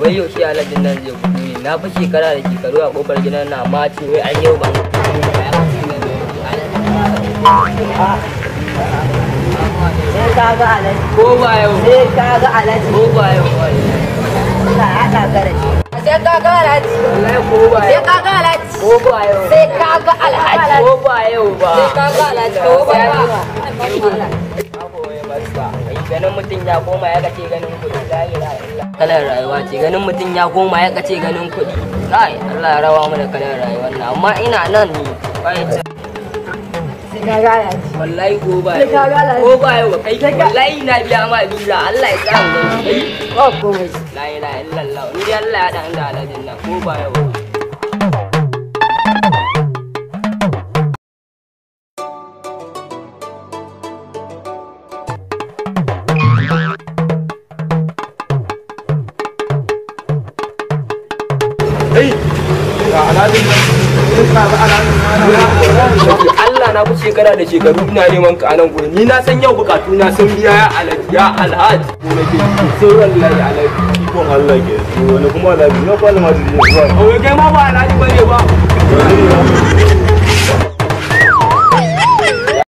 wai yau shi alhajin nan zai gudu ne na fi shekara da shekaru a kofar gidan na ma ce wai an yau ban sai ka ga alhaji ko ba yau sai ka ga alhaji ko ba yau Allah ya haɗa ka da shi sai ka ga alhaji wallahi ko ba sai yau ka ga alhaji ko ba yau sai ka ga alhaji ko ba yau ba sai ka ga alhaji ko ba yau ganin mutum ya koma ya kace ganin kuɗi la ilaha illa kalar rayuwa ce ganin mutum ya koma ya kace ganin kuɗi kai Allah ya rawa mu da kalar rayuwar nan amma ina nan ne kai sai ka ga alhaji wallahi ko ba sai ka ga alhaji ko ba yau kai wallahi na biya ma biza Allah ya sa mu gani ba komai la ilaha illallah in dai Allah ya dan da alhajin nan ko ba yau Allah na ku shekara da shekaru ina neman ka anan gurin ni na san yau bukatu na sun biya ya alhaji ya alhaji ko nake so wallahi alhaji ikon Allah ke wani kuma alhaji ya kwalma da zuwa kai ma ba alhaji bane ba